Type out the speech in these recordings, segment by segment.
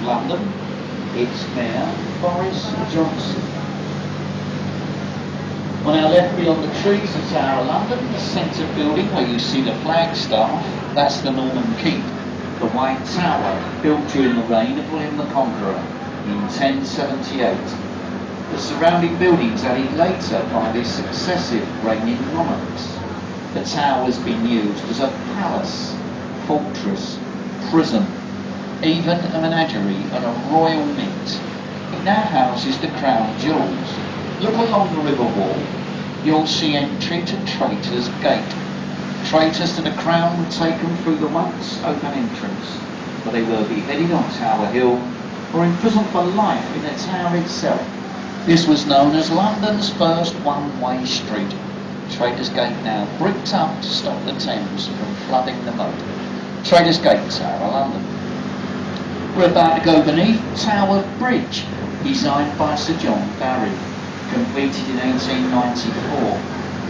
London, its Mayor Boris Johnson. On our left, beyond the trees, the Tower of London, the centre building where you see the flagstaff, that's the Norman Keep, the White Tower, built during the reign of William the Conqueror in 1078. The surrounding buildings added later by the successive reigning monarchs. The tower has been used as a palace, fortress, prison, even a menagerie and a royal mint. It now houses the crown jewels. Look along the river wall, you'll see entry to Traitors' Gate. Traitors to the crown were taken through the once open entrance, where they were beheaded on Tower Hill or imprisoned for life in the tower itself. This was known as London's first one-way street. Traitors' Gate now bricked up to stop the Thames from flooding the moat. Traitors' Gate, Tower of London. We're about to go beneath Tower Bridge, designed by Sir John Barry, completed in 1894.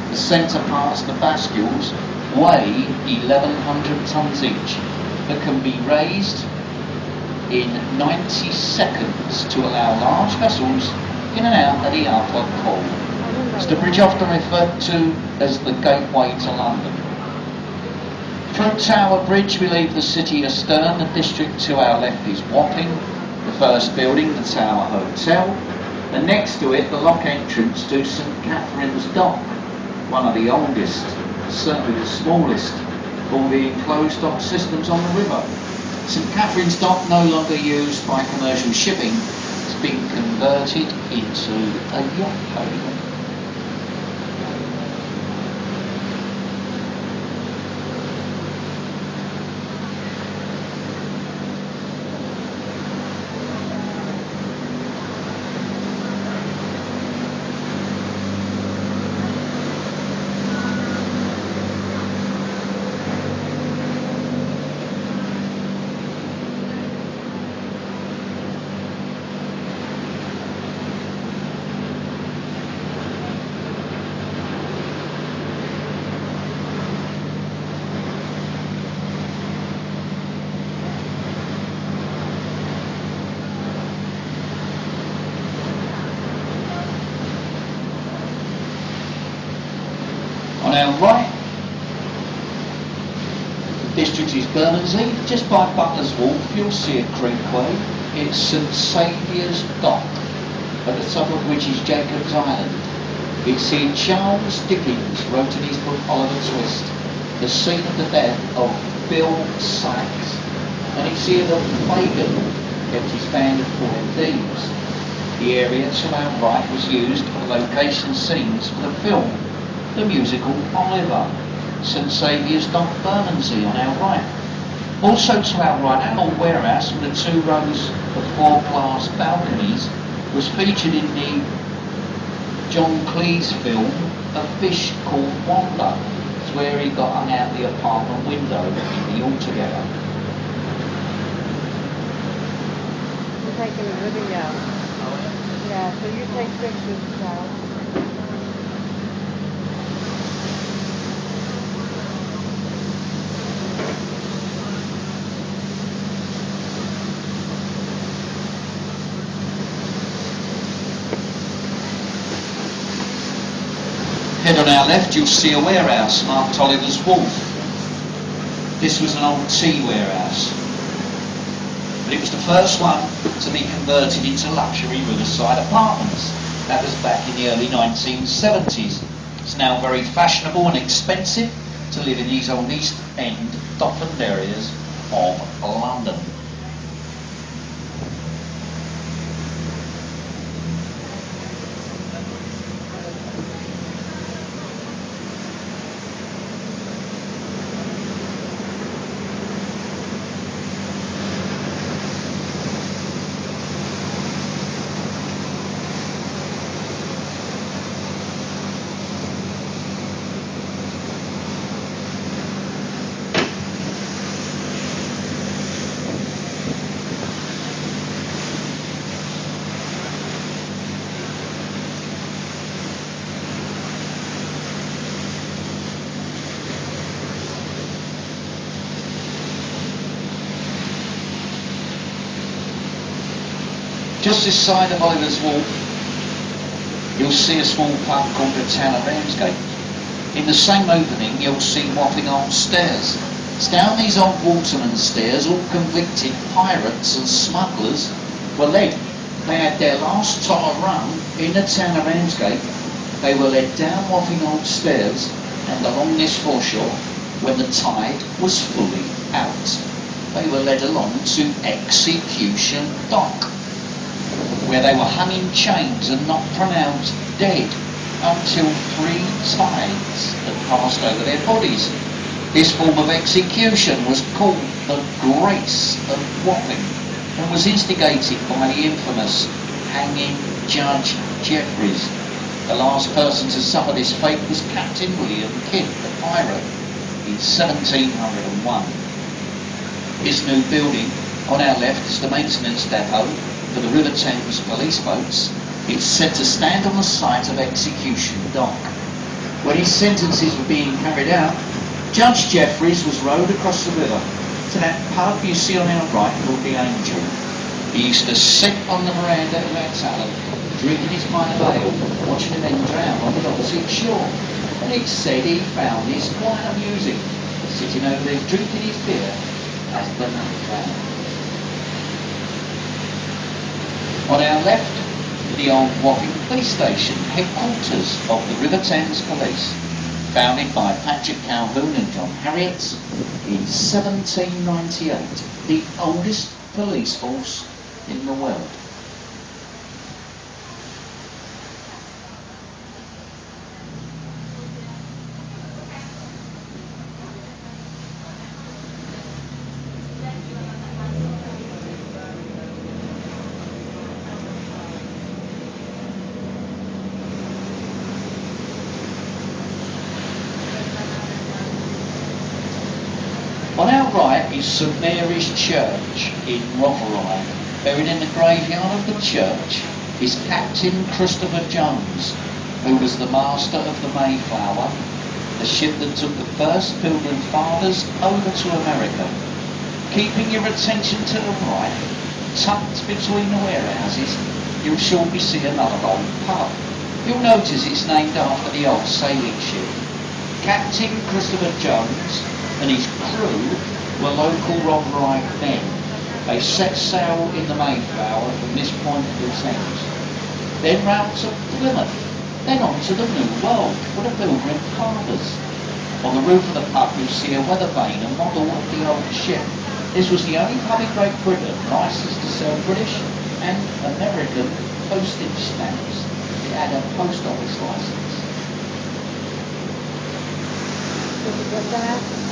The centre parts of the bascules weigh 1,100 tonnes each, but can be raised in 90 seconds to allow large vessels in and out of the upper pool. It's the bridge often referred to as the gateway to London. From Tower Bridge we leave the city astern. The district to our left is Wapping, the first building, the Tower Hotel, and next to it the lock entrance to St Catherine's Dock, one of the oldest, certainly the smallest, of all the enclosed dock systems on the river. St Catherine's Dock, no longer used by commercial shipping, has been converted into a yacht haven. On our right, the district is Bermondsey. Just by Butler's Wharf, you'll see a creekway. It's St Saviour's Dock, at the top of which is Jacob's Island. It's here Charles Dickens wrote in his book Oliver Twist, the scene of the death of Bill Sykes. And it's here that Fagin kept his band of fallen thieves. The area to our right was used for location scenes for the film, the musical Oliver. St Saviour's Dock, Bermondsey on our right. Also to our right, an old warehouse with the 2 rows of 4 glass balconies was featured in the John Cleese film A Fish Called Wanda. It's where he got hung out the apartment window in the Altogether. You're taking a video. Yeah, so you take pictures now. Head on our left, you'll see a warehouse marked Oliver's Wharf. This was an old tea warehouse, but it was the first one to be converted into luxury riverside apartments. That was back in the early 1970s. It's now very fashionable and expensive to live in these old East End Dockland areas of London. Just this side of Oliver's Wharf, you'll see a small pub called the Town of Ramsgate. In the same opening, you'll see wapping old stairs. It's down these old waterman's stairs, all convicted pirates and smugglers were led. They had their last tower run in the Town of Ramsgate. They were led down wapping old stairs and along this foreshore when the tide was fully out. They were led along to Execution Dock, where they were hung in chains and not pronounced dead until 3 tides had passed over their bodies. This form of execution was called the Grace of Wapping and was instigated by the infamous hanging Judge Jeffreys. The last person to suffer this fate was Captain William Kidd, the pirate, in 1701. This new building on our left is the maintenance depot for the River Thames police boats. It's said to stand on the site of Execution Dock. When his sentences were being carried out, Judge Jeffreys was rowed across the river to that pub you see on our right called the Angel. He used to sit on the veranda of our tavern, drinking his pint of ale, watching the men drown on the opposite shore. And it's said he found this quite amusing, sitting over there drinking his beer as the men drowned. On our left, the old Wapping Police Station, headquarters of the River Thames Police, founded by Patrick Calhoun and John Harriott in 1798, the oldest police force in the world. On our right is St Mary's Church in Rotherhithe. Buried in the graveyard of the church is Captain Christopher Jones, who was the master of the Mayflower, the ship that took the first Pilgrim Fathers over to America. Keeping your attention to the right, tucked between the warehouses, you'll shortly see another old pub. You'll notice it's named after the old sailing ship. Captain Christopher Jones and his crew were local Rotherhithe men. They set sail in the Mayflower from this point of the Thames, then round to Plymouth, then on to the New World for the Pilgrim Fathers. On the roof of the pub you see a weather vane, a model of the old ship. This was the only pub in Great Britain licensed to sell British and American postage stamps. It had a post office license. Did you get that?